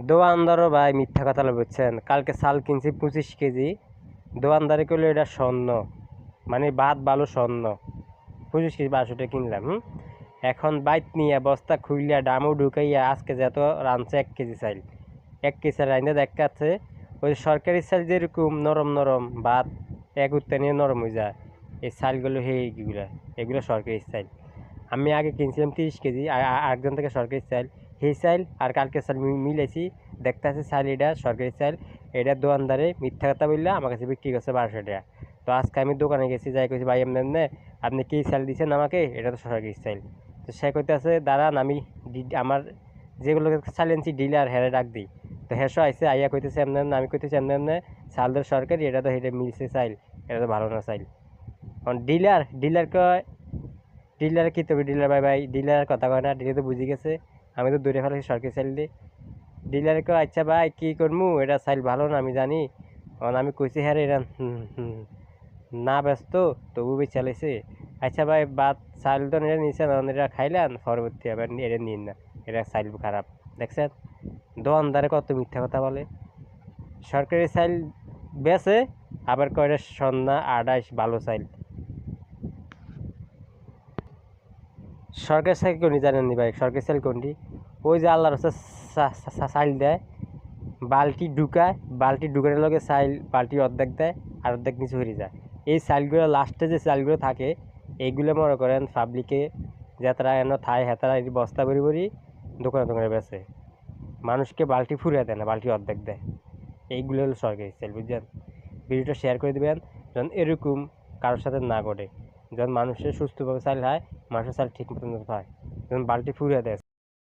দোকানদারও ভাই মিথ্যা কথা বুঝছেন। কালকে চাল কিনছি 25 কেজি, দোকানদারে কইলো এটা স্বর্ণ, মানে ভাত ভালো স্বর্ণ। 25 কেজি 1200 কিনলাম। এখন বাইত নিয়ে বস্তা খুইলিয়া ডামু ঢুকাইয়া আজকে যত রাঁধছে 1 কেজি চাল। 1 কেজি চাল রাঁধে দেখাচ্ছে ওই সরকারি চাল যেরকম নরম নরম ভাত এক উত্তে নিয়ে নরম হয়ে যায়, এই চালগুলো এগুলো সরকারি চাল। আমি আগে কিনছিলাম 30 কেজি আরেকজন থেকে সরকারি চাল, সেই চাল আর কালকে চাল মিলাইছি, দেখতে আছে চাল এটা সরকারি চাল। এটা দোকানদারে মিথ্যা কথা বললে আমার কাছে বিক্রি করছে 1200 টাকা। তো আজকে আমি দোকানে গেছি, যাই কইছি ভাই এমনি আপনি কি চাল দিচ্ছেন আমাকে, এটা তো সরকারি চাল। তো সে কইতে আছে দাঁড়ান আমি আমার যেগুলো চাল আনছি ডিলার হেরে ডাক দিই। তো হেসো আইসে আইয়া কইতেছে এমনি আমি কইতেছি এমনি চাল তো সরকারি, এটা তো হেঁটে মিলছে চাইল, এটা তো ভালো না চাইল। কারণ ডিলার কয়, ডিলার কি তবে ডিলার ভাই ভাই ডিলার কথা কয় না, ডিলার তো বুঝে গেছে আমি তো দূরে ফেলেছি সরকারি চাইল দিই। ডিলার কয় আচ্ছা ভাই কী করবো, এটা চাইল ভালো না আমি জানি। কারণ আমি কইছি হ্যাঁ রে এটা না ব্যস্ত তবু বি চালাইছে। আচ্ছা ভাই বাদ চাইল তো এটা নিয়েছেন, এটা খাইলেন পরবর্তী আবার এটা নিন না, এটা চাইল খারাপ। দেখছেন দোকানদারে কত মিথ্যা কথা বলে। সরকারি চাইল বেছে আবার কয়টা সন্না 28 ভালো চাইল। সরকারি চাইল কোনটি জানেন নি ভাই? সরকারি চাইল কোনটি? ওই যে আল্লাহর হচ্ছে চাইল দেয়, বালতি ঢুকানোর লগে চাইল বালতি অর্ধেক দেয় আর অর্ধেক নিচে হয়ে যায়। এই চাইলগুলো লাস্টে যে চাইলগুলো থাকে এইগুলো মনে করেন পাবলিকে যাতারা এনে থায় হেতারা বস্তা ভরি ভরি দোকানে দোকানে বেচে, মানুষকে বালতি ফুরিয়ে দেয় না, বালতি অর্ধেক দেয়। এইগুলো হলো সরকারি চাইল, বুঝছেন? ভিডিওটা শেয়ার করে দেবেন যেন এরকম কারোর সাথে না ঘটে, যেন মানুষের সুস্থভাবে চাইল হয়, মানুষের চাইল ঠিক মতন পায়, যেন বালতি ফুরিয়ে দেয়।